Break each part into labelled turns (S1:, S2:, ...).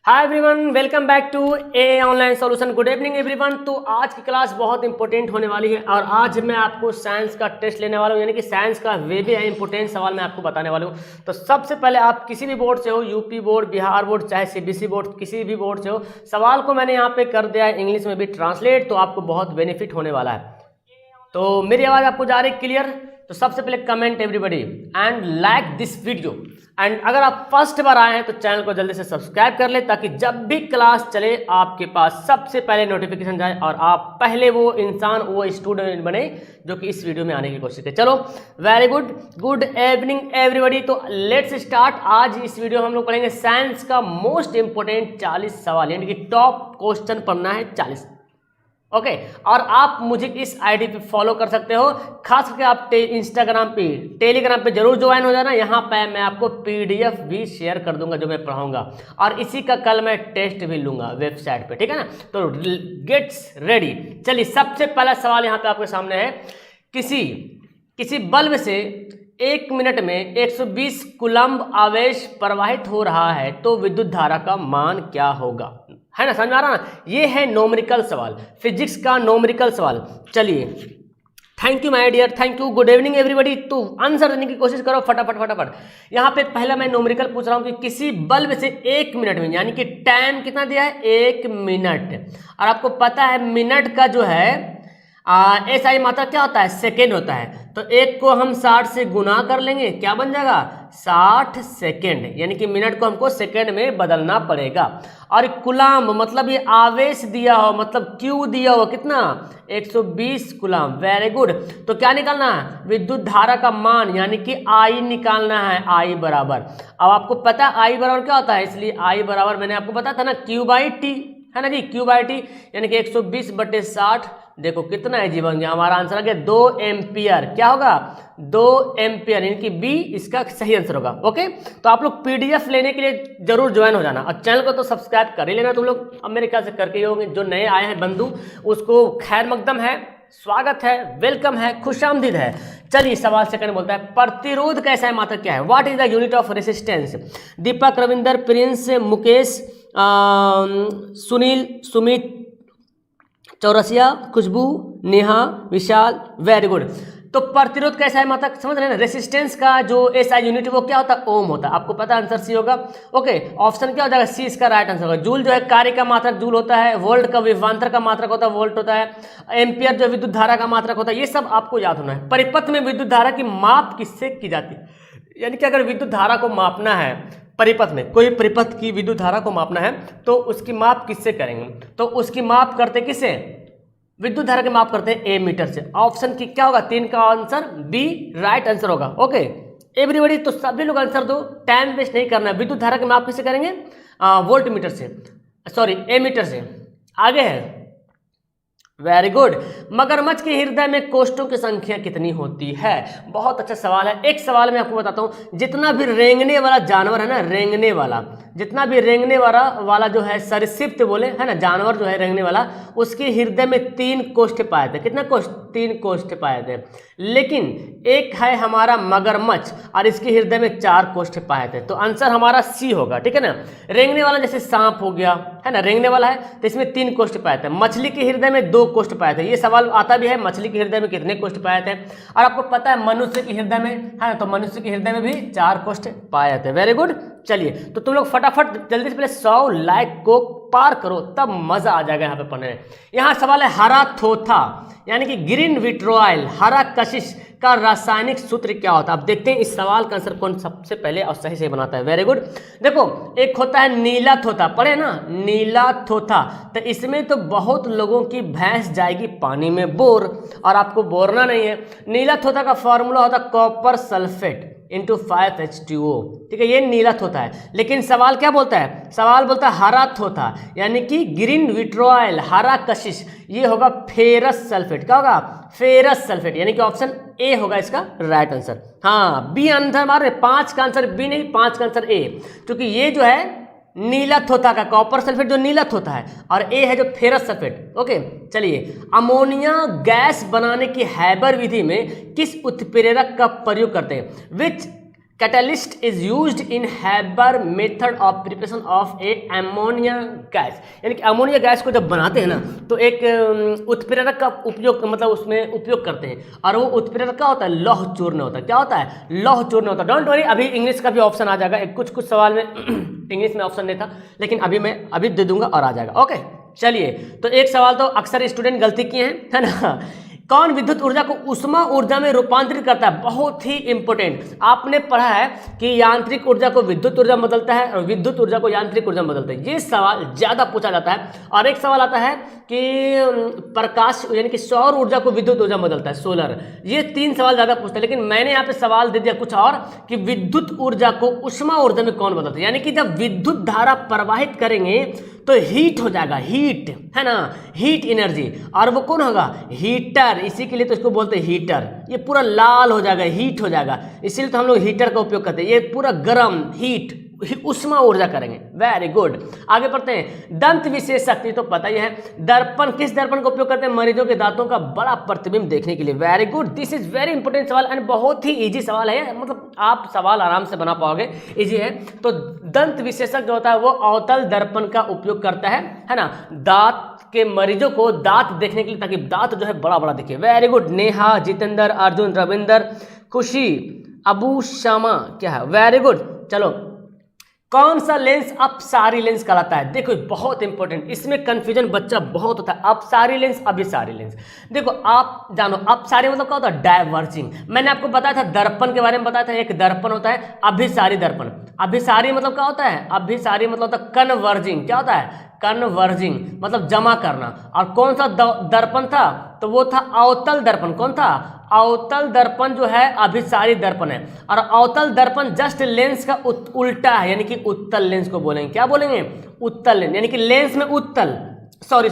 S1: Hi everyone, welcome back to a online solution. Good evening everyone. तो आज की class बहुत इंपॉर्टेंट होने वाली है और आज मैं आपको साइंस का टेस्ट लेने वाला हूँ, यानी कि साइंस का वे भी है इंपॉर्टेंट सवाल मैं आपको बताने वाला हूँ। तो सबसे पहले आप किसी भी बोर्ड से हो, यूपी बोर्ड, बिहार बोर्ड, चाहे सीबीएसई बोर्ड, किसी भी बोर्ड से हो, सवाल को मैंने यहाँ पे कर दिया है इंग्लिश में भी ट्रांसलेट, तो आपको बहुत बेनिफिट होने वाला है। तो मेरी आवाज़ आपको जा रही क्लियर? तो सबसे पहले comment everybody and like this video, and अगर आप फर्स्ट बार आए हैं तो चैनल को जल्दी से सब्सक्राइब कर ले ताकि जब भी क्लास चले आपके पास सबसे पहले नोटिफिकेशन जाए और आप पहले वो इंसान, वो स्टूडेंट बने जो कि इस वीडियो में आने की कोशिश करे। चलो, वेरी गुड इवनिंग एवरीबडी। तो लेट्स स्टार्ट। आज इस वीडियो में हम लोग पढ़ेंगे साइंस का मोस्ट इंपोर्टेंट 40 सवाल, यानी कि टॉप क्वेश्चन पढ़ना है 40। ओके और आप मुझे इस आईडी पे फॉलो कर सकते हो, खास करके आप इंस्टाग्राम पे, टेलीग्राम पे जरूर ज्वाइन हो जाना। यहाँ पे मैं आपको पीडीएफ भी शेयर कर दूंगा जो मैं पढ़ाऊंगा, और इसी का कल मैं टेस्ट भी लूंगा वेबसाइट पे, ठीक है ना। तो गेट्स रेडी। चलिए, सबसे पहला सवाल यहाँ पे आपके सामने है। किसी बल्ब से 1 मिनट में 120 कूलम्ब आवेश प्रवाहित हो रहा है तो विद्युत धारा का मान क्या होगा? है ना, समझ में आ रहा ना? ये है नोमेरिकल सवाल, फिजिक्स का नोमेरिकल सवाल। चलिए, thank you my dear, thank you. Good evening everybody. तो आंसर देने की कोशिश करो फटाफट। यहाँ पे पहला मैं नोमेरिकल पूछ रहा हूँ कि किसी बल्ब से 1 मिनट में, यानी कि टाइम कितना दिया है? 1 मिनट। और आपको पता है मिनट का जो है SI मात्रा क्या होता है? सेकेंड होता है। तो 1 को हम 60 से गुना कर लेंगे, क्या बन जाएगा? 60 सेकेंड, यानी कि मिनट को हमको सेकेंड में बदलना पड़ेगा। और कूलम्ब मतलब ये आवेश दिया हो, मतलब Q दिया हो, कितना? 120 कूलम्ब। Very good. तो क्या निकालना है? विद्युत धारा का मान, यानी कि I निकालना है। I बराबर, अब आपको पता है I बराबर क्या होता है, इसलिए I बराबर मैंने आपको बताया था ना, Q/T, है ना जी, Q/T, यानी कि 120/60। देखो कितना है जीवन, हमारा आंसर आ गया 2 एम्पियर। क्या होगा? 2 एम्पियर, यानी कि बी इसका सही आंसर होगा। ओके, तो आप लोग पीडीएफ लेने के लिए जरूर ज्वाइन हो जाना, और चैनल को तो सब्सक्राइब कर ही लेना तुम लोग। अब मेरे ख्याल से करके ही होंगे। जो नए आए हैं बंधु, उसको खैर मकदम है, स्वागत है, वेलकम है, खुशामदीद है। चलिए, सवाल सेकंड बोलता है प्रतिरोध कैसा है, मात्रा क्या है? What is the unit of resistance? Deepak, Ravinder, Prince, Mukesh, Sunil, Sumit, Chaurasia, Khushboo, Neha, Vishal, very good. तो प्रतिरोध कैसा है मात्रा समझ रहे हैं ना? रेसिस्टेंस का जो SI यूनिट वो क्या होता है? ओम होता है। आपको पता है आंसर सी होगा। ओके, ऑप्शन क्या हो जाएगा? सी इसका राइट आंसर होगा। जूल जो है कार्य का मात्रक जूल होता है, वोल्ट का विभवांतर का मात्रक होता है वोल्ट होता है, एम्पियर जो विद्युत धारा का मात्रक होता है। ये सब आपको याद होना है। परिपथ में विद्युत धारा की माप किससे की जाती है? यानी कि अगर विद्युत धारा को मापना है परिपथ में, कोई परिपथ की विद्युत धारा को मापना है तो उसकी माप किससे करेंगे? तो उसकी माप करते किससे? विद्युत धारा की माप करते हैं एमीटर से। ऑप्शन की क्या होगा? 3 का आंसर बी राइट आंसर होगा। ओके एवरीबॉडी, तो सभी लोग आंसर दो, टाइम वेस्ट नहीं करना है। विद्युत धारा की माप किससे करेंगे? वोल्ट मीटर से, सॉरी एमीटर से। आगे है, वेरी गुड। मगरमच्छ के हृदय में कोष्ठों की संख्या कितनी होती है? बहुत अच्छा सवाल है। एक सवाल मैं आपको बताता हूं, जितना भी रेंगने वाला जानवर है ना, रेंगने वाला, जितना भी रेंगने वाला जो है सरीसृप बोले, है ना, जानवर जो है रेंगने वाला, उसके हृदय में 3 कोष्ठ पाए थे। कितना कोष्ठ? 3 कोष्ठ पाए थे। लेकिन एक है हमारा मगरमच्छ और इसके हृदय में 4 कोष्ठ पाए थे। तो आंसर हमारा सी होगा, ठीक है ना। रेंगने वाला जैसे सांप हो गया, है ना, रेंगने वाला है तो इसमें 3 कोष्ठ पाए थे। मछली के हृदय में 2 कोष्ठ पाए थे। ये सवाल आता भी है, मछली के हृदय में कितने कोष्ठ पाए थे। और आपको पता है मनुष्य के हृदय में, है ना, तो मनुष्य के हृदय में भी 4 कोष्ठ पाए जाते हैं। Very good. चलिए, तो तुम लोग फटाफट जल्दी से पहले 100 लाइक को पार करो, तब मजा आ जाएगा यहाँ पे पढ़ने में। यहाँ सवाल है हरा थोथा, यानी कि ग्रीन विट्रोइल, हरा कशिश का रासायनिक सूत्र क्या होता है? अब देखते हैं इस सवाल का आंसर कौन सबसे पहले और सही से बनाता है। Very good. देखो, एक होता है नीला थोथा, पढ़े ना, नीला थोथा। तो इसमें तो बहुत लोगों की भैंस जाएगी पानी में बोर, और आपको बोरना नहीं है। नीला थोथा का फॉर्मूला होता है कॉपर सल्फेट इंटू 5H2O, ठीक है, ये नीला थोथा है। लेकिन सवाल क्या बोलता है? सवाल बोलता है हरा थोथा, यानी कि ग्रीन विट्रोइल, हरा कशिश, ये होगा फेरस सल्फेट। क्या होगा? फेरस सल्फेट, यानी कि ऑप्शन ए होगा इसका राइट आंसर। हाँ, बी आंसर मारे, 5 का आंसर बी नहीं, 5 का आंसर ए, क्योंकि ये जो है नीला थोथा का कॉपर सल्फेट जो नीला थोथा है, और ए है जो फेरस सल्फेट। ओके चलिए, अमोनिया गैस बनाने की हैबर विधि में किस उत्प्रेरक का प्रयोग करते हैं? Which catalyst is used in Haber method of preparation of a ammonia gas, यानी कि अमोनिया गैस को जब बनाते हैं ना तो एक उत्प्रेरक का उपयोग, मतलब उसमें उपयोग करते हैं, और वो उत्प्रेरक क्या होता है, लौह चूर्ण होता है। क्या होता है, लौह चूर्ण होता है। डोंट वरी, अभी इंग्लिश का भी ऑप्शन आ जाएगा, कुछ सवाल में इंग्लिश में ऑप्शन नहीं था, लेकिन अभी दे दूंगा और आ जाएगा। ओके चलिए, तो एक सवाल तो अक्सर स्टूडेंट गलती किए हैं, है ना, कौन विद्युत ऊर्जा को उष्मा ऊर्जा में रूपांतरित करता है? बहुत ही इंपॉर्टेंट, आपने पढ़ा है कि यांत्रिक ऊर्जा को विद्युत ऊर्जा में बदलता है और विद्युत ऊर्जा को यांत्रिक ऊर्जा में बदलता है। ये सवाल ज्यादा पूछा जाता है। और एक सवाल आता है कि प्रकाश यानी कि सौर ऊर्जा को विद्युत ऊर्जा में बदलता है, सोलर। ये 3 सवाल ज्यादा पूछते हैं, लेकिन मैंने यहाँ पे सवाल दे दिया कुछ और कि विद्युत ऊर्जा को उष्मा ऊर्जा में कौन बदलता है, यानी कि जब विद्युत धारा प्रवाहित करेंगे तो हीट हो जाएगा, हीट, है ना, हीट एनर्जी, और वो कौन होगा, हीटर। इसी के लिए तो इसको बोलते हैं हीटर। ये पूरा लाल हो जाएगा, हीट हो जाएगा, इसीलिए तो हम लोग हीटर का उपयोग करते हैं। ये पूरा गर्म, हीट, उष्मा ऊर्जा करेंगे। वेरी गुड, आगे पढ़ते हैं। दंत विशेष शक्ति तो पता ही है। दर्पण, किस दर्पण का उपयोग करते हैं? मरीजों के दांतों का बड़ा प्रतिबिंब देखने के लिए। Very good, this is very important सवाल एंड बहुत ही इजी सवाल है, मतलब आप सवाल आराम से बना पाओगे, इजी है। तो दंत विशेषज्ञ जो होता है वो अवतल दर्पण का उपयोग करता है ना, दांत के मरीजों को दांत देखने के लिए, ताकि दांत जो है बड़ा बड़ा दिखे। वेरी गुड, नेहा, जितेंद्र, अर्जुन, रविंदर, खुशी, अबू शामा, क्या है, वेरी गुड। चलो, कौन सा लेंस अपसारी लेंस कहलाता है? देखो बहुत इंपॉर्टेंट, इसमें कंफ्यूजन बच्चा बहुत होता है। अपसारी लेंस, अभिसारी लेंस। देखो आप जानो अपसारी मतलब क्या होता है, डायवर्जिंग। मैंने आपको बताया था दर्पण के बारे में, बताया था एक दर्पण होता है अभिसारी दर्पण। अभिसारी मतलब क्या होता है, अभिसारी मतलब होता है कन्वर्जिंग। क्या होता है, कन्वर्जिंग मतलब जमा करना। और कौन सा दर्पण था, तो वो था अवतल दर्पण। कौन था, अवतल दर्पण जो है अभिसारी दर्पण है। और अवतल दर्पण जस्ट लेंस का उल्टा है, यानी कि उत्तल लेंस को बोलेंगे। क्या बोलेंगे, उत्तल लेंस, यानी कि लेंस में उत्तल, सॉरी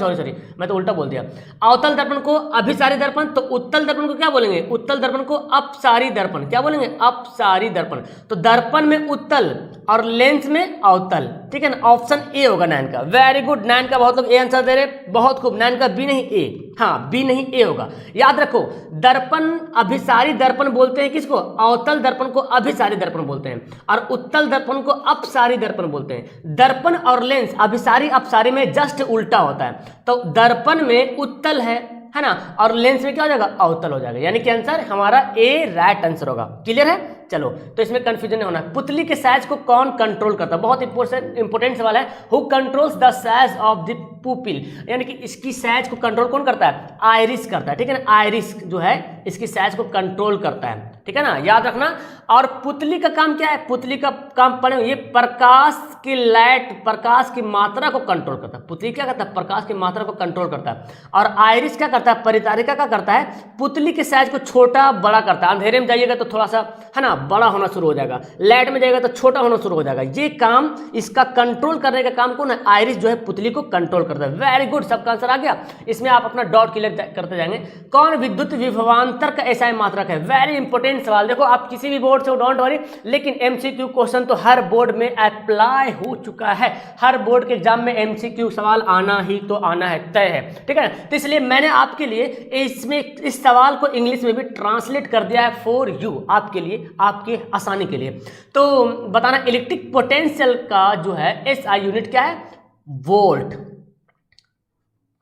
S1: मैं तो उल्टा बोल दिया। अवतल दर्पण को अभिसारी दर्पण, तो उत्तल दर्पण को क्या बोलेंगे, उत्तल दर्पण को अपसारी दर्पण। क्या बोलेंगे, अपसारी दर्पण। तो दर्पण में उत्तल और लेंस में अवतल, ठीक है ना। ऑप्शन ए होगा 9 का। वेरी गुड, 9 का बहुत लोग ए आंसर दे रहे, बहुत खूब। 9 का बी नहीं ए, हाँ बी नहीं ए होगा। याद रखो, दर्पण अभिसारी दर्पण बोलते हैं किसको, अवतल दर्पण को अभिसारी दर्पण बोलते हैं, और उत्तल दर्पण को अपसारी दर्पण बोलते हैं। दर्पण और लेंस अभिसारी अपसारी में जस्ट उल्टा होता है। तो दर्पण में उत्तल है ना, और लेंस में क्या हो जाएगा, अवतल हो जाएगा, यानी कि आंसर हमारा ए राइट आंसर होगा। क्लियर है, चलो, तो इसमें कंफ्यूजन नहीं होना। पुतली के साइज को कौन कंट्रोल करता है? बहुत इंपॉर्टेंट सवाल है। Who controls the size of the pupil, यानी कि इसकी साइज को कंट्रोल कौन करता है, आइरिस करता है, ठीक है ना। आइरिस जो है इसकी साइज को कंट्रोल करता है, ठीक है ना, याद रखना। और पुतली का काम क्या है, पुतली का काम पढ़े, ये प्रकाश की लाइट, प्रकाश की मात्रा को कंट्रोल करता है। पुतली क्या करता है, प्रकाश की मात्रा को कंट्रोल करता है। और आइरिस क्या करता है, परिचारिका क्या करता है, पुतली के साइज को छोटा बड़ा करता है। अंधेरे में जाइएगा तो थोड़ा सा, है ना, बड़ा होना शुरू हो जाएगा, लाइट में जाएगा तो छोटा होना शुरू हो जाएगा। ये काम, इसका कंट्रोल करने का काम कौन है, आइरिस जो है पुतली को कंट्रोल करता है। वेरी गुड, सबका आंसर आ गया। इसमें आप अपना डॉट क्लियर करते जाएंगे। कौन विद्युत विभवांतर का एसआई मात्रक है? वेरी इंपॉर्टेंट सवाल। देखो आप किसी भी बोर्ड से, डोंट वरी, लेकिन एमसीक्यू क्वेश्चन तो हर बोर्ड में अप्लाई हो चुका है। हर बोर्ड के एग्जाम में एमसीक्यू सवाल आना ही तो आना है, तय है, ठीक है। तो इसलिए मैंने आपके लिए इसमें इस सवाल को इंग्लिश में भी ट्रांसलेट कर दिया है फॉर यू, आपके लिए, आपके आसानी के लिए। तो बताना, इलेक्ट्रिक पोटेंशियल का जो है एसआई यूनिट क्या है, वोल्ट।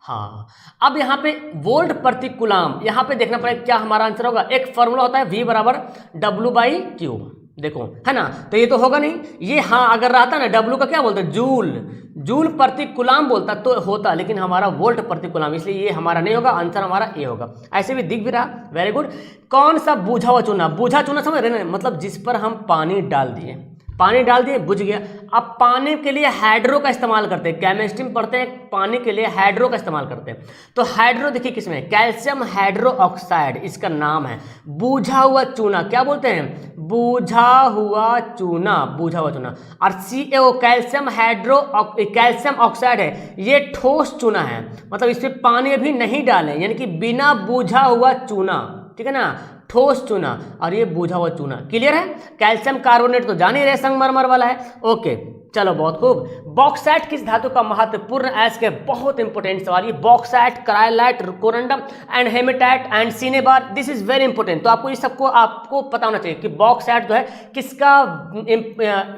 S1: हाँ, अब यहाँ पे वोल्ट प्रति कूलाम, यहाँ पे देखना पड़ेगा क्या हमारा आंसर होगा। एक फॉर्मूला होता है V बराबर W/Q, देखो, है ना, तो ये तो होगा नहीं ये। हाँ, अगर रहता ना W का क्या बोलते हैं, जूल, जूल प्रति कूलाम बोलता तो होता, लेकिन हमारा वोल्ट प्रति कूलाम, इसलिए ये हमारा नहीं होगा, आंसर हमारा ए होगा। ऐसे भी दिख भी रहा, वेरी गुड। कौन सा बूझा हुआ चूना, बूझा चूना समझ रहे ना, मतलब जिस पर हम पानी डाल दिए, पानी डाल दिए बुझ गया। अब पानी के लिए हाइड्रो का इस्तेमाल करते हैं, केमिस्ट्री में पढ़ते हैं, पानी के लिए हाइड्रो का इस्तेमाल करते हैं। तो हाइड्रो देखिए किसमें, कैल्शियम हाइड्रो ऑक्साइड इसका नाम है। बूझा हुआ चूना क्या बोलते हैं, बूझा हुआ चूना, बूझा हुआ चूना। और CaO कैल्शियम ऑक्साइड है, ये ठोस चूना है, मतलब इसमें पानी अभी नहीं डालें, यानी कि बिना बूझा हुआ चूना, ठीक है ना, ठोस चूना, और ये बूझा हुआ चूना। क्लियर है। कैल्शियम कार्बोनेट तो जान ही रहे, संगमरमर वाला है। ओके, चलो बहुत खूब। बॉक्साइट किस धातु का महत्वपूर्ण अयस्क? बहुत इंपॉर्टेंट सवाल ये। Bauxite, cryolite, corundum and hematite and cinnabar, this is very important. तो आपको ये सबको आपको पता होना चाहिए कि बॉक्साइट जो है किसका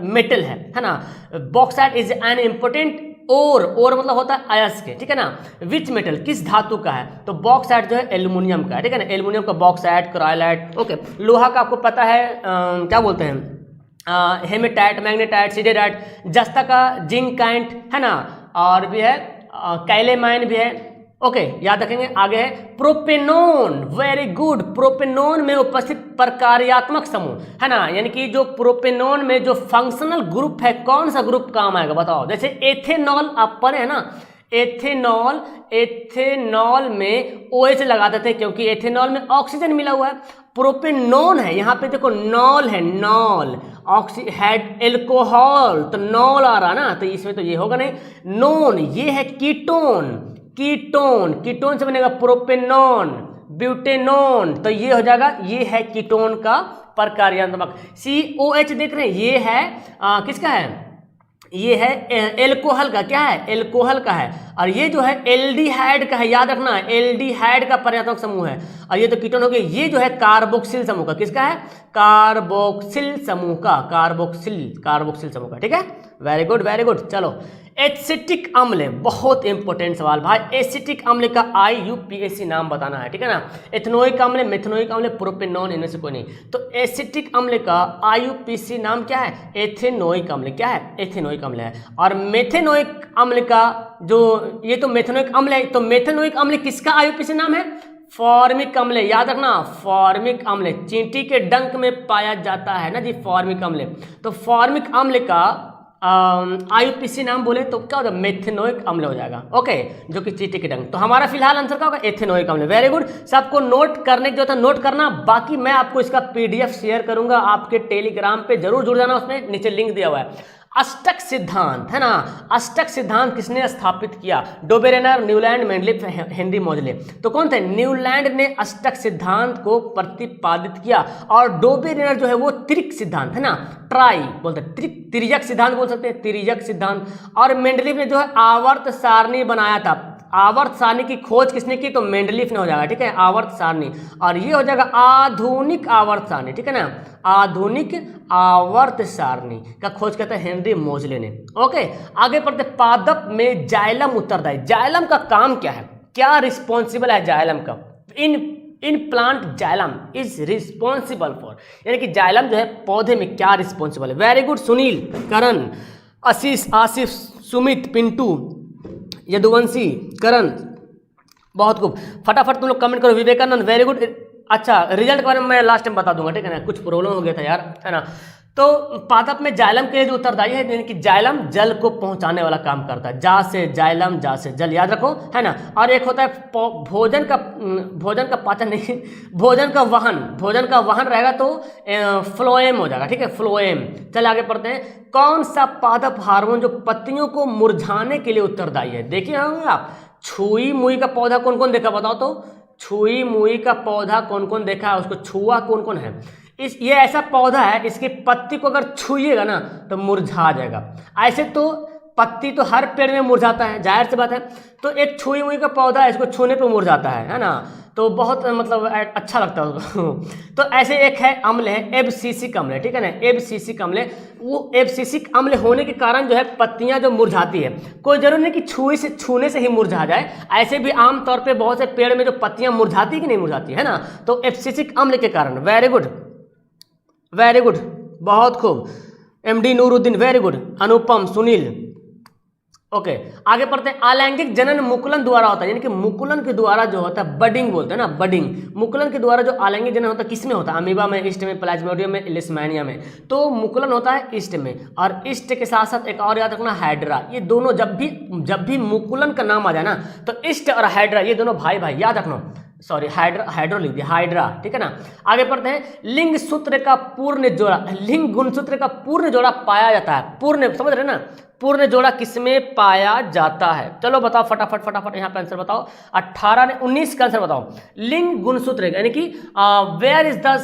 S1: मेटल है ना। बॉक्साइट इज एन इंपॉर्टेंट ओर मतलब होता है अयस्क, ठीक है ना। विच मेटल, किस धातु का है? तो बॉक्साइट जो है एल्यूमिनियम का है, ठीक है ना। एल्यूमिनियम का बॉक्साइट, क्रायोलाइट, ओके। लोहा का आपको पता है क्या बोलते हैं, हेमेटाइट, मैग्नेटाइट, सिडेराइट। जस्ता का जिंकाइट है ना, और भी है कैलेमाइन भी है, ओके याद रखेंगे। आगे है प्रोपेनोन, वेरी गुड। प्रोपेनोन में उपस्थित प्रकार्यात्मक समूह है ना, यानी कि जो प्रोपेनोन में जो फंक्शनल ग्रुप है, कौन सा ग्रुप काम आएगा बताओ। जैसे एथेनॉल आप पढ़े है ना, एथेनॉल, एथेनॉल में OH लगा देते हैं क्योंकि एथेनॉल में ऑक्सीजन मिला हुआ है। प्रोपेनोन है, यहाँ पे देखो नॉल है, नॉल ऑक्सीहाइड एल्कोहल, तो नॉल आ रहा ना, तो इसमें तो ये होगा नहीं। नोन, ये है कीटोन, कीटोन, कीटोन से बनेगा प्रोपेनॉन, ब्यूटेनॉन, तो ये हो जाएगा, ये है कीटोन का प्रकार्यात्मक। COH देख रहे हैं, ये है किसका है? ये है एल्कोहल का, क्या है? एल्कोहल का है। और ये जो है एल्डिहाइड का है, याद रखना, एल्डिहाइड का प्रकार्यात्मक समूह है। और ये तो कीटोन हो गया। ये जो है कार्बोक्सिल समूह का, किसका है? कार्बोक्सिल समूह का, कार्बोक्सिल समूह का, ठीक है। Very good, very good. चलो एसिटिक अम्ल, बहुत इंपॉर्टेंट सवाल भाई। एसिटिक अम्ल का IUPAC नाम बताना है, ठीक है ना। एथनोइक अम्ल, मेथनोइक अम्ल, प्रोपेनॉन, इनमें से कोई नहीं। तो एसिटिक अम्ल का IUPAC नाम क्या है? एथेनोइक अम्ल, क्या है? एथेनोइक अम्ल है। और मेथेनोइक अम्ल का जो, ये तो मेथेनोइक अम्ल है, तो मेथेनोइक अम्ल किसका IUPAC नाम है? फॉर्मिक अम्ल, याद रखना, फॉर्मिक अम्ल चींटी के डंक में पाया जाता है ना जी, फॉर्मिक अम्ल। तो फॉर्मिक अम्ल का IUPAC नाम बोले तो क्या होगा? मेथेनोइक अम्ल हो जाएगा, ओके, जो कि चींटी के डंक। तो हमारा फिलहाल आंसर क्या होगा? एथेनोइक अम्ल। Very good. सबको नोट करने की जरूरत है, नोट करना। बाकी मैं आपको इसका PDF शेयर करूंगा आपके टेलीग्राम पे, जरूर जुड़ जाना, उसमें नीचे लिंक दिया हुआ है। अष्टक सिद्धांत है ना, अष्टक सिद्धांत किसने स्थापित किया? डोबेरेनर, न्यूलैंड, मेंडलिफ, हेनरी मोजले। तो कौन थे? न्यूलैंड ने अष्टक सिद्धांत को प्रतिपादित किया। और डोबेरेनर जो है वो त्रिक सिद्धांत है ना, ट्राई बोलते हैं, तिर्यक सिद्धांत बोल सकते हैं, तिर्यक सिद्धांत। और मेंडलिफ ने जो है आवर्त सारणी बनाया था। आवर्त सारणी की खोज किसने की? तो मेंडलिफ ने हो जाएगा, ठीक है, आवर्त सारणी। और ये हो जाएगा आधुनिक आवर्त सारणी, ठीक है ना। आधुनिक आवर्त सारणी का खोज करता है हेनरी मोजले ने, ओके। आगे पढ़ते, पादप में जाइलम उत्तरदायी। जाइलम का काम क्या है? क्या रिस्पॉन्सिबल है जाइलम का? In plant xylem is responsible for, यानी कि जाइलम जो है पौधे में क्या रिस्पॉन्सिबल है? Very good. सुनील, करण, आशीष, आसिफ, सुमित, पिंटू, यदुवंशी, करण, बहुत खूब। फटाफट तुम लोग कमेंट करो। Vivekanand, very good. अच्छा, रिजल्ट के बारे में मैं लास्ट टाइम बता दूंगा, ठीक है ना, कुछ प्रॉब्लम हो गया था यार, है ना। तो पादप में जाइलम के लिए जो उत्तरदायी है, यानी कि जाइलम जल को पहुंचाने वाला काम करता है। जा से जाइलम, जा से जल, याद रखो, है ना। और एक होता है भोजन का पाचन नहीं, भोजन का वहन रहेगा तो फ्लोएम हो जाएगा, ठीक है, फ्लोएम। चल आगे पढ़ते हैं। कौन सा पादप हार्मोन जो पत्तियों को मुरझाने के लिए उत्तरदायी है? देखिए होंगे आप, छुई मुई का पौधा कौन कौन देखा बताओ तो? छुई मुई का पौधा कौन कौन देखा है? उसको छुआ कौन कौन है? ये ऐसा पौधा है, इसकी पत्ती को अगर छुइएगा ना तो मुरझा जाएगा। ऐसे तो पत्ती तो हर पेड़ में मुरझाता है, जाहिर सी बात है। तो एक छुई मुई का पौधा है, इसको छूने पे मुरझाता है ना, तो बहुत मतलब अच्छा लगता है उसको। तो ऐसे एक है अम्ल है, एब्सिसिक अम्ल है, ठीक है ना, एब्सिसिक अम्ल। वो एब्सिसिक अम्ल होने के कारण जो है पत्तियां जो मुरझाती है, कोई जरूरी नहीं कि छूने से ही मुरझा जाए। ऐसे भी आमतौर पे बहुत से पेड़ में जो पत्तियां मुरझाती कि नहीं मुरझाती है ना, तो एब्सिसिक अम्ल के कारण। वेरी गुड, वेरी गुड, बहुत खूब। MD Nooruddin, very good. Anupam, Sunil, okay. आगे पढ़ते हैं। अलैंगिक जनन मुकुलन द्वारा होता है, यानी कि मुकुलन के द्वारा जो होता है, बडिंग बोलते हैं ना, बडिंग। मुकुलन के द्वारा जो अलैंगिक जनन होता है किसमें होता है? अमीबा में, ईस्ट में, प्लाज्मोडियम में, लिस्मैनिया में। तो मुकुलन होता है ईस्ट में, और ईस्ट के साथ साथ एक और याद रखना, हाइड्रा। ये दोनों जब भी मुकुलन का नाम आ जाए ना, तो ईस्ट और हाइड्रा ये दोनों भाई भाई, याद रखना। सॉरी, हाइड्रो लिख दिया, हाइड्रा, ठीक है ना। आगे पढ़ते हैं। लिंग सूत्र का पूर्ण जोड़ा, लिंग गुणसूत्र का पूर्ण जोड़ा पाया जाता है। पूर्ण, समझ रहे ना, पूर्ण जोड़ा किसमें पाया जाता है? चलो बताओ फटाफट फटाफट, यहाँ पे आंसर बताओ। 18 ने 19 का आंसर बताओ। लिंग गुणसूत्र यानी कि where is the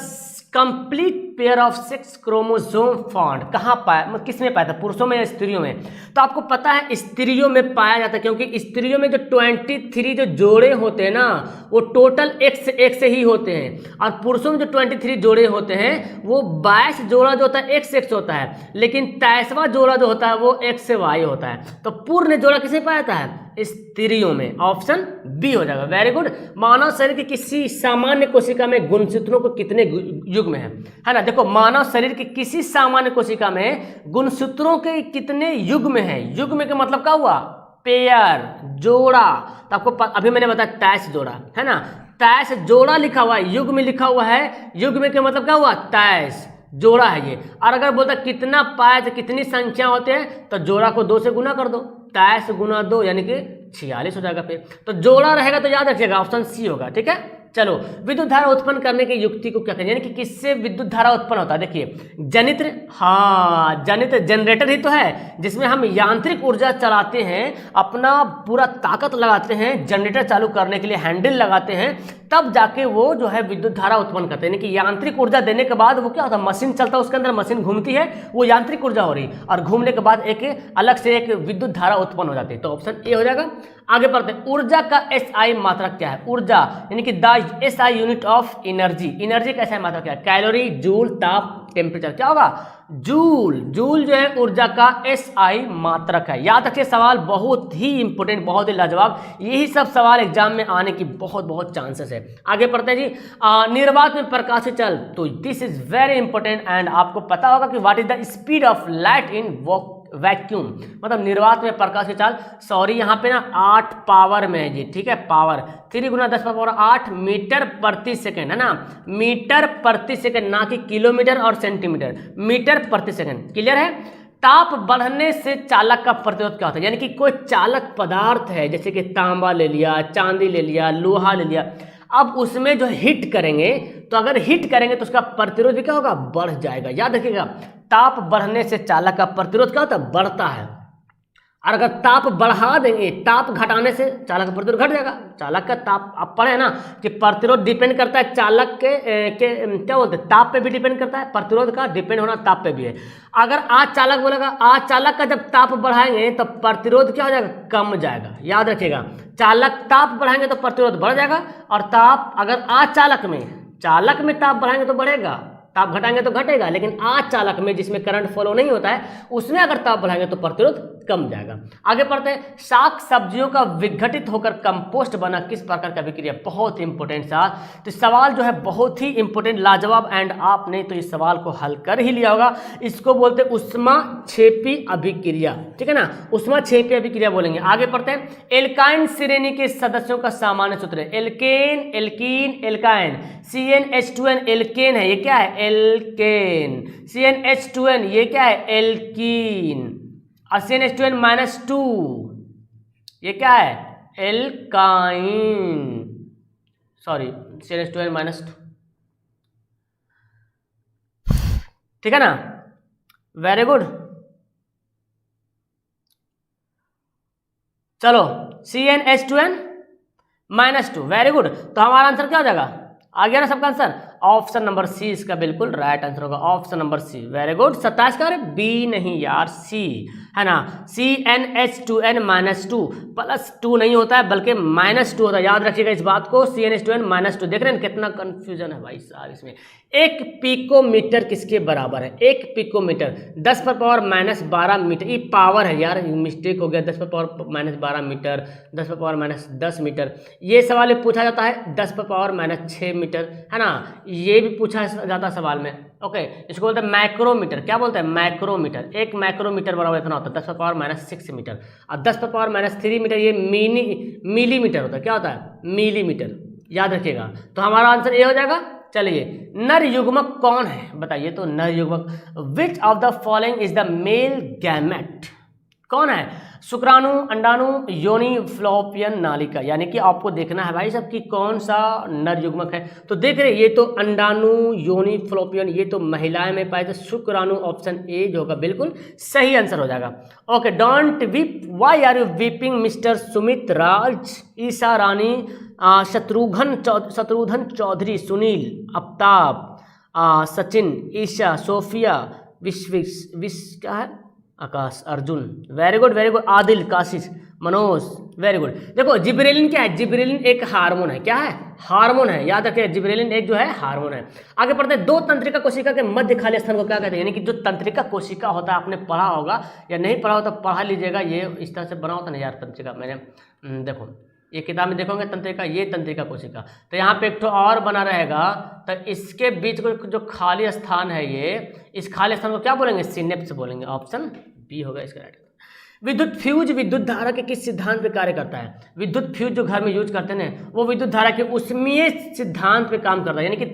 S1: complete pair of 6 chromosome found कहाँ पाया, किसमें पाया था, पुरुषों में या स्त्रियों में? तो आपको पता है स्त्रियों में पाया जाता है, क्योंकि स्त्रियों में जो 23 जो जोड़े होते हैं ना वो टोटल एक से ही होते हैं, और पुरुषों में जो 23 जोड़े होते हैं वो 22 जोड़ा जो होता है X होता है, लेकिन 23वां जोड़ा जो होता है वो XY होता है। तो पूर्ण जोड़ा किसे पाया जाता है? स्त्रियों में। ऑप्शन बी हो जाएगा। Very good. मानव शरीर की किसी सामान्य कोशिका में गुणसूत्रों को कितने युग्म है ना? देखो, मानव शरीर की किसी सामान्य कोशिका में गुणसूत्रों के कितने युग्म है? युग्म का मतलब क्या हुआ? पेयर, जोड़ा। तो आपको अभी मैंने बताया 23 जोड़ा है ना, 23 जोड़ा लिखा हुआ है, युग्म लिखा हुआ है, युग्म के मतलब क्या हुआ? 23 जोड़ा है ये। और अगर बोलता कितना पाया तो कितनी संख्या होते हैं, तो जोड़ा को 2 से गुना कर दो, 23 गुना 2 यानी कि 46 हो जाएगा। फिर तो जोड़ा रहेगा तो याद रखिएगा ऑप्शन सी होगा। ठीक है, चलो। विद्युत धारा उत्पन्न करने की युक्ति को क्या कहते हैं, यानी कि किससे विद्युत धारा उत्पन्न होता है? देखिए, जनित्र। हाँ, जनित्र जनरेटर ही तो है जिसमें हम यांत्रिक ऊर्जा चलाते हैं, अपना पूरा ताकत लगाते हैं जनरेटर चालू करने के लिए, हैंडल लगाते हैं, तब जाके वो जो है विद्युत धारा उत्पन्न करते हैं। यानी कि यांत्रिक ऊर्जा देने के बाद वो क्या होता है? मशीन चलता है, उसके अंदर मशीन घूमती है, वो यांत्रिक ऊर्जा हो रही, और घूमने के बाद एक अलग से एक विद्युत धारा उत्पन्न हो जाती है। तो ऑप्शन ए हो जाएगा। आगे बढ़ते हैं। ऊर्जा का SI मात्रक क्या है? ऊर्जा यानी कि the SI unit of energy. Energy का SI मात्रक क्या है? कैलोरी, जूल, ताप, टेम्परेचर। क्या होगा? जूल। जूल जो है ऊर्जा का SI मात्रक है। याद रखिए, सवाल बहुत ही इंपॉर्टेंट, बहुत ही लाजवाब। यही सब सवाल एग्जाम में आने की बहुत चांसेस है। आगे पढ़ते हैं जी। निर्वात में प्रकाश चल, तो this is very important, and आपको पता होगा कि what is the speed of light in vacuum, मतलब निर्वात में प्रकाश की चाल। सॉरी, यहाँ पे ना 8 पावर में है जी। ठीक है, पावर 3 गुना 10⁸ मीटर प्रति सेकंड है ना, मीटर प्रति सेकंड, ना कि किलोमीटर और सेंटीमीटर, मीटर प्रति सेकंड। क्लियर है? ताप बढ़ने से चालक का प्रतिरोध क्या होता है? यानी कि कोई चालक पदार्थ है, जैसे कि तांबा ले लिया, चांदी ले लिया, लोहा ले लिया, अब उसमें जो हिट करेंगे, तो अगर हिट करेंगे तो उसका प्रतिरोध भी क्या होगा? बढ़ जाएगा। याद रखिएगा, ताप बढ़ने से चालक का प्रतिरोध क्या होता है? बढ़ता है। और अगर ताप बढ़ा देंगे, ताप घटाने से चालक का प्रतिरोध घट जाएगा। चालक का ताप, आप पढ़े ना कि प्रतिरोध डिपेंड करता है चालक के क्या बोलते हैं, ताप पे भी डिपेंड करता है, प्रतिरोध का डिपेंड होना ताप पे भी है। अगर आज चालक बोलेगा, आज चालक का जब ताप बढ़ाएंगे तो प्रतिरोध क्या हो जाएगा? कम जाएगा। याद रखिएगा, चालक ताप बढ़ाएंगे तो प्रतिरोध बढ़ जाएगा, और ताप अगर आज चालक में ताप बढ़ाएंगे तो बढ़ेगा, ताप घटाएंगे तो घटेगा। लेकिन आज चालक में, जिसमें करंट फॉलो नहीं होता है, उसमें अगर ताप बढ़ाएंगे तो प्रतिरोध कम जाएगा। आगे पढ़ते हैं। शाक सब्जियों का विघटित होकर कंपोस्ट बना किस प्रकार का अभिक्रिया? बहुत इंपॉर्टेंट सा। तो सवाल जो है बहुत ही इंपॉर्टेंट, लाजवाब, एंड आपने तो इस सवाल को हल कर ही लिया होगा। इसको बोलते हैं ऊष्माक्षेपी अभिक्रिया। ठीक है ना, ऊष्माक्षेपी अभिक्रिया बोलेंगे। आगे पढ़ते हैं। एल्काइन श्रेणी के सदस्यों का सामान्य सूत्र है। Alkene, alkene, alkyne. CnH2n alkene है, ये क्या है? एल्केन। CnH2n ये क्या है? एल्कीन। और CnH2n-2 ये क्या है? एल्काइन। Sorry, CnH2n-2। ठीक है ना, वेरी गुड। चलो, CnH2n-2, वेरी गुड। तो हमारा आंसर क्या हो जाएगा? आ गया ना सबका आंसर? ऑप्शन नंबर सी इसका बिल्कुल राइट आंसर होगा। Option number C, very good. 27 का, अरे बी नहीं यार, सी है ना। CnH2n-2 +2 नहीं होता है, बल्कि -2 होता है। याद रखिएगा इस बात को, CnH2n-2। देख रहे हैं कितना कंफ्यूजन है भाई साहब इसमें। 1 पिकोमीटर किसके बराबर है? 1 पिकोमीटर 10⁻⁻12 मीटर। ये पावर है यार, मिस्टेक हो गया। 10⁻⁻12 मीटर, 10⁻⁻10 मीटर। ये सवाल पूछा जाता है 10⁻6 मीटर, है ना। ये भी पूछा जाता है सवाल में। ओके, इसको बोलते हैं माइक्रोमीटर। क्या बोलते हैं? माइक्रोमीटर। 1 माइक्रोमीटर बराबर इतना होता है 10⁻6 मीटर। और 10⁻3 मीटर ये मिलीमीटर होता है। क्या होता है? मिलीमीटर। याद रखिएगा। तो हमारा आंसर ये हो जाएगा। चलिए, नर युग्मक कौन है बताइए? तो नर युग्मक, which of the following is the male gamete? कौन है? शुक्राणु, अंडाणु, योनि, फ्लोपियन नालिका। यानी कि आपको देखना है भाई साहब कि कौन सा नर युग्मक है। तो देख रहे, ये तो अंडाणु, योनि, फ्लोपियन, ये तो महिलाएं में पाए थे। शुक्राणु, ऑप्शन ए जो होगा बिल्कुल सही आंसर हो जाएगा। Okay, don't weep, why are you weeping mister Sumit Raj, Isha Rani, Shatrughan Chaudhary, Sunil, Aftab, Sachin, Isha, Sophia, विश क्या है, Akash, Arjun, very good very good, Adil, Kashish, Manoj, very good. देखो जिब्रेलिन क्या है, जिब्रेलिन एक हार्मोन है, क्या है, हार्मोन है, याद रखिए जिब्रेलिन एक जो है हार्मोन है। आगे पढ़ते हैं, दो तंत्रिका कोशिका के मध्य खाली स्थान को क्या कहते हैं, यानी कि जो तंत्रिका कोशिका होता है, आपने पढ़ा होगा या नहीं पढ़ा हो तो पढ़ा लीजिएगा, ये इस तरह से बना होता ना यार तंत्रिका, मैंने देखो ये किताब में देखोगे तंत्रिका, ये तंत्रिका कोशिका, तो यहाँ पे एक तो और बना रहेगा, तो इसके बीच को जो खाली स्थान है ये, इस खाली स्थान को क्या बोलेंगे, सिनेप्स बोलेंगे, ऑप्शन बी होगा इसका राइट। विद्युत फ्यूज विद्युत धारा के किस सिद्धांत पे कार्य करता है, विद्युत फ्यूज जो घर में यूज करते हैं वो विद्युत धारा के उष्मीय सिद्धांत पे काम करता है, यानी कि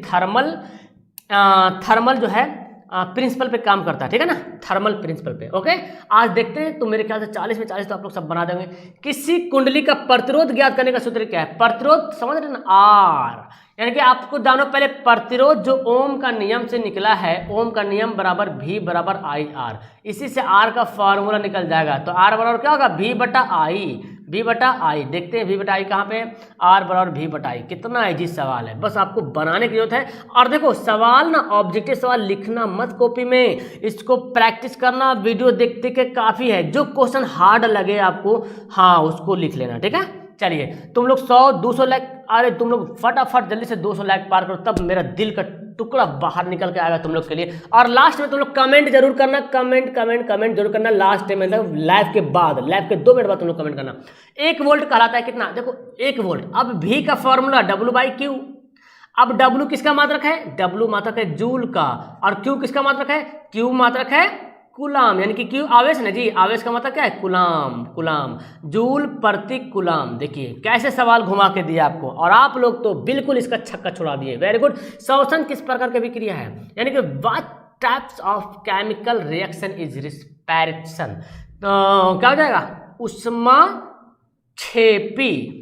S1: थर्मल जो है प्रिंसिपल पे काम करता है, ठीक है ना, थर्मल प्रिंसिपल पे। ओके, आज देखते हैं, तो मेरे ख्याल से 40 में 40 तो आप लोग सब बना देंगे। किसी कुंडली का प्रतिरोध ज्ञात करने का सूत्र क्या है, प्रतिरोध समझ रहे ना, आर, यानी कि आपको जानो पहले प्रतिरोध जो ओम का नियम से निकला है, ओम का नियम बराबर V बराबर आई आर, इसी से आर का फॉर्मूला निकल जाएगा, तो आर बराबर क्या होगा, V बटा आई। देखते हैं V बटा आई कहाँ पे, आर बराबर V बटा आई। कितना इजी सवाल है, बस आपको बनाने की जरूरत है। और देखो सवाल ना, ऑब्जेक्टिव सवाल लिखना मत कॉपी में, इसको प्रैक्टिस करना, वीडियो देखते के काफ़ी है, जो क्वेश्चन हार्ड लगे आपको हाँ उसको लिख लेना, ठीक है। चलिए तुम लोग 100-200 लाइक, अरे तुम लोग फटाफट जल्दी से 200 लाइक पार करो, तब मेरा दिल का टुकड़ा बाहर निकल के आएगा तुम लोग के लिए। और लास्ट में तुम लोग कमेंट जरूर करना, कमेंट जरूर करना लास्ट में, मतलब लाइव के बाद, लाइव के 2 मिनट बाद तुम लोग कमेंट करना। 1 वोल्ट कहलाता है कितना, देखो 1 वोल्ट। अब V का फॉर्मूला W/Q, अब W किसका मात्रक है, W मात्रक है जूल का, और Q किसका मात्रक है, Q मात्रक है कुलाम, यानी कि Q आवेश ना जी, आवेश का मतलब क्या है, कुलाम, जूल प्रति कुलाम। देखिए कैसे सवाल घुमा के दिया आपको, और आप लोग तो बिल्कुल इसका छक्का छुड़ा दिए, वेरी गुड। श्वसन किस प्रकार की अभिक्रिया है, यानी कि what types of chemical reaction is respiration, तो क्या हो जाएगा, उष्मा क्षेपी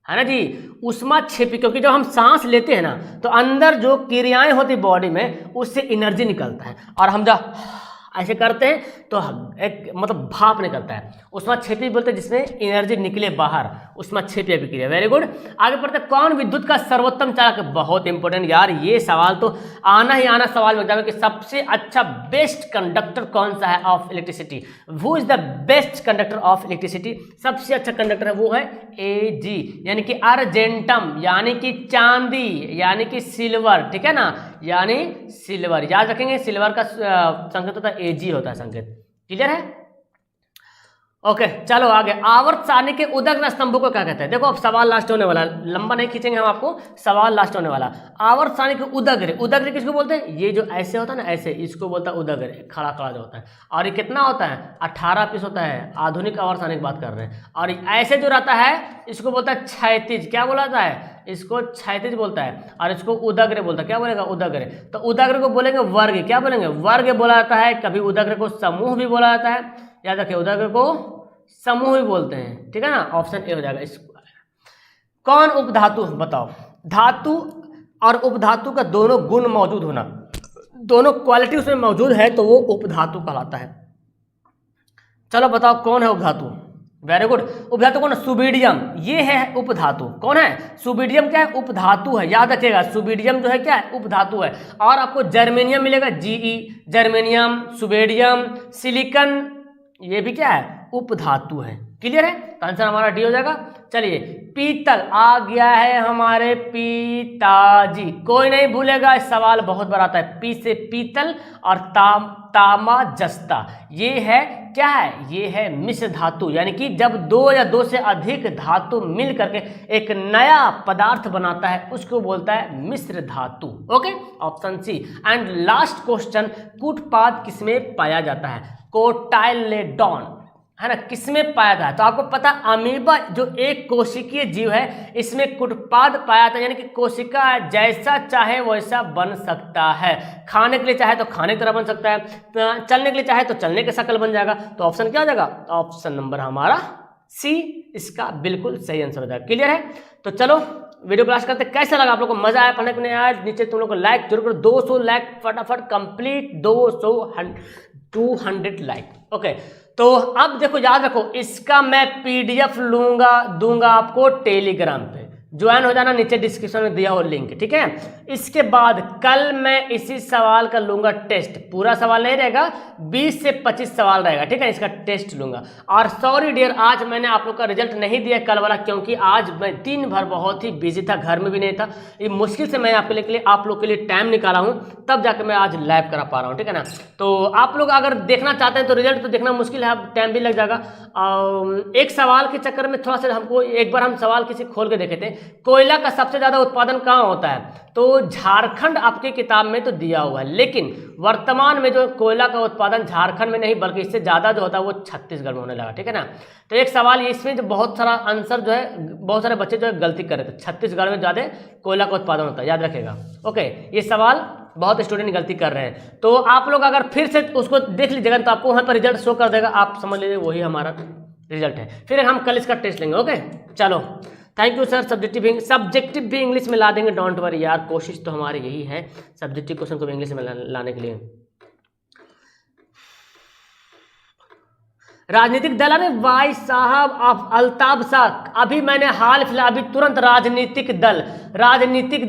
S1: है ना जी, उष्मा क्षेपी, क्योंकि जब हम सांस लेते हैं ना तो अंदर जो क्रियाएं होती बॉडी में उससे एनर्जी निकलता है, और हम जब ऐसे करते हैं तो एक मतलब भाप निकलता है, उष्मा क्षेपी बोलते हैं, जिसमें एनर्जी निकले बाहर, उष्मा क्षेपी अभिक्रिया। Very good. आगे बढ़ते, कौन विद्युत का सर्वोत्तम चालक, बहुत इंपॉर्टेंट यार, ये सवाल तो आना ही आना सवाल में एग्जाम में, कि सबसे अच्छा बेस्ट कंडक्टर कौन सा है of electricity, who is the best conductor of electricity, सबसे अच्छा कंडक्टर है वो है Ag, यानी कि अर्जेंटम, यानी कि चांदी, यानी कि सिल्वर, ठीक है ना, यानी सिल्वर, याद रखेंगे सिल्वर का संकेत होता है Ag होता है संकेत, क्लियर है। ओके चलो आगे, आवर्त सारणी के उदग्र स्तंभों को क्या कहते हैं, देखो अब सवाल लास्ट होने वाला, लंबा नहीं खींचेंगे हम आपको, सवाल लास्ट होने वाला। आवर्त सारणी के उदग्र किसको बोलते हैं, ये जो ऐसे होता है ना, ऐसे, इसको बोलता है उदग्र, खड़ा खड़ा जो होता है, और ये कितना होता है, 18 पीस होता है, आधुनिक आवर्त सारणी की बात कर रहे हैं। और ऐसे जो रहता है इसको बोलता है क्षैतिज, क्या बोला जाता है, इसको क्षैतिज बोलता है, और इसको उदग्र बोलता है, क्या बोलेगा, उदग्र। तो उदग्र को बोलेंगे वर्ग, क्या बोलेंगे, वर्ग बोला जाता है, कभी उदग्र को समूह भी बोला जाता है, याद रखिए उदग्र को समूह भी बोलते हैं, ठीक है ना, ऑप्शन ए हो जाएगा। इसको कौन उपधातु, बताओ, धातु और उपधातु का दोनों गुण मौजूद होना, दोनों क्वालिटी उसमें मौजूद है तो वो उपधातु कहलाता है। चलो बताओ कौन है उपधातु, वेरी गुड। उपधातु कौन है, सुबीडियम, ये है उपधातु, कौन है, सुबीडियम क्या है, उपधातु है, याद रखिएगा सुबीडियम जो है क्या है, उपधातु है। और आपको जर्मेनियम मिलेगा, Ge, जर्मेनियम, सुबेडियम, सिलिकन, ये भी क्या है, उपधातु है, क्लियर है, तो आंसर हमारा डी हो जाएगा। चलिए पीतल आ गया है हमारे पिताजी, कोई नहीं भूलेगा, इस सवाल बहुत बार आता है, पी से पीतल और तामा जस्ता, ये है क्या है, ये है मिश्र धातु, यानी कि जब 2 या 2 से अधिक धातु मिल करके एक नया पदार्थ बनाता है उसको बोलता है मिश्र धातु। Okay, option C. And last question, कूटपाद किसमें पाया जाता है, कोटाइलेडॉन, है ना, किसमें पाया जाता है, तो आपको पता अमीबा जो एक कोशिकीय जीव है इसमें कूटपाद पाया जाता है, यानी कि कोशिका जैसा चाहे वैसा बन सकता है, खाने के लिए चाहे तो खाने की तरह बन सकता है, चलने के लिए चाहे तो चलने के शक्ल बन जाएगा, तो ऑप्शन क्या हो जाएगा, ऑप्शन नंबर हमारा सी इसका बिल्कुल सही आंसर हो जाएगा, क्लियर है। तो चलो वीडियो क्लास करते, कैसा लगा आप लोग को, मजा आया पढ़ने के लिए आया, नीचे तुम लोग को लाइक जरूर करो, 200 लाइक फटाफट कंप्लीट, 200 लाइक। ओके, तो अब देखो याद रखो, इसका मैं PDF दूंगा आपको टेलीग्राम पे, ज्वाइन हो जाना, नीचे डिस्क्रिप्शन में दिया हो लिंक, ठीक है। इसके बाद कल मैं इसी सवाल का लूंगा टेस्ट, पूरा सवाल नहीं रहेगा, 20 से 25 सवाल रहेगा, ठीक है, इसका टेस्ट लूंगा। और सॉरी डियर, आज मैंने आप लोग का रिजल्ट नहीं दिया कल वाला, क्योंकि आज मैं दिन भर बहुत ही बिजी था, घर में भी नहीं था, ये मुश्किल से मैं आप लोग के लिए टाइम निकाला हूँ, तब जाकर मैं आज लाइव करा पा रहा हूँ, ठीक है ना। तो आप लोग अगर देखना चाहते हैं तो रिजल्ट तो देखना मुश्किल है, अब टाइम भी लग जाएगा। एक सवाल के चक्कर में थोड़ा सा हमको, एक बार हम सवाल किसी खोल के देखे थे, कोयला का सबसे ज़्यादा उत्पादन कहाँ होता है, तो झारखंड आपकी किताब में तो दिया हुआ है, लेकिन वर्तमान में जो कोयला का उत्पादन झारखंड में नहीं बल्कि इससे ज़्यादा जो होता है वो छत्तीसगढ़ में होने लगा, ठीक है ना। तो एक सवाल इसमें जो बहुत सारा आंसर जो है, बहुत सारे बच्चे जो है गलती कर रहे थे, छत्तीसगढ़ में ज़्यादा कोयला का उत्पादन होता है, याद रखेगा। ओके, ये सवाल बहुत स्टूडेंट गलती कर रहे हैं, तो आप लोग अगर फिर से उसको देख लीजिएगा तो आपको वहाँ पर रिजल्ट शो कर देगा, आप समझ लीजिए वही हमारा रिजल्ट है। फिर हम कल इसका टेस्ट लेंगे। ओके, चलो, थैंक यू सर। सब्जेक्टिव भी इंग्लिश में ला देंगे, डोंट वरी यार, कोशिश तो हमारी यही है सब्जेक्टिव क्वेश्चन को भी इंग्लिश में लाने के लिए। राजनीतिक दल, अरे भाई साहब आप अल्ताफ साहब, अभी मैंने हाल फिलहाल अभी तुरंत राजनीतिक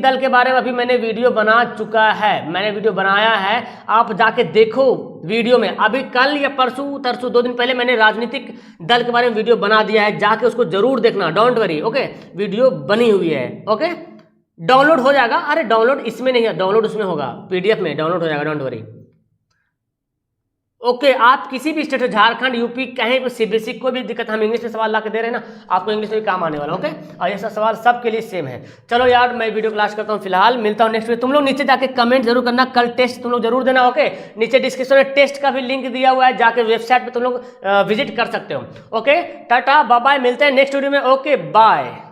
S1: दल के बारे में अभी मैंने वीडियो बना चुका है, मैंने वीडियो बनाया है, आप जाके देखो वीडियो में, अभी कल या परसों तरसों 2 दिन पहले मैंने राजनीतिक दल के बारे में वीडियो बना दिया है, जाके उसको जरूर देखना, डोंट वरी। ओके, वीडियो बनी हुई है, ओके, डाउनलोड हो जाएगा, अरे डाउनलोड इसमें नहीं है, डाउनलोड उसमें होगा, पीडीएफ में डाउनलोड हो जाएगा, डोंट वरी। ओके, आप किसी भी स्टेट, झारखंड, यूपी, कहीं भी सीबीएसई कोई भी दिक्कत, हम इंग्लिश में सवाल ला के दे रहे हैं ना, आपको इंग्लिश में भी काम आने वाला। ओके, और ये सब सवाल सबके लिए सेम है। चलो यार, मैं वीडियो क्लास करता हूँ, फिलहाल मिलता हूँ नेक्स्ट वीडियो। तुम लोग नीचे जाके कमेंट जरूर करना, कल टेस्ट तुम लोग जरूर देना। ओके, नीचे डिस्क्रिप्शन में टेस्ट का भी लिंक दिया हुआ है, जाके वेबसाइट पर तुम लोग विजिट कर सकते हो। ओके, टाटा बाय बाय, मिलते हैं नेक्स्ट वीडियो में। Okay, bye.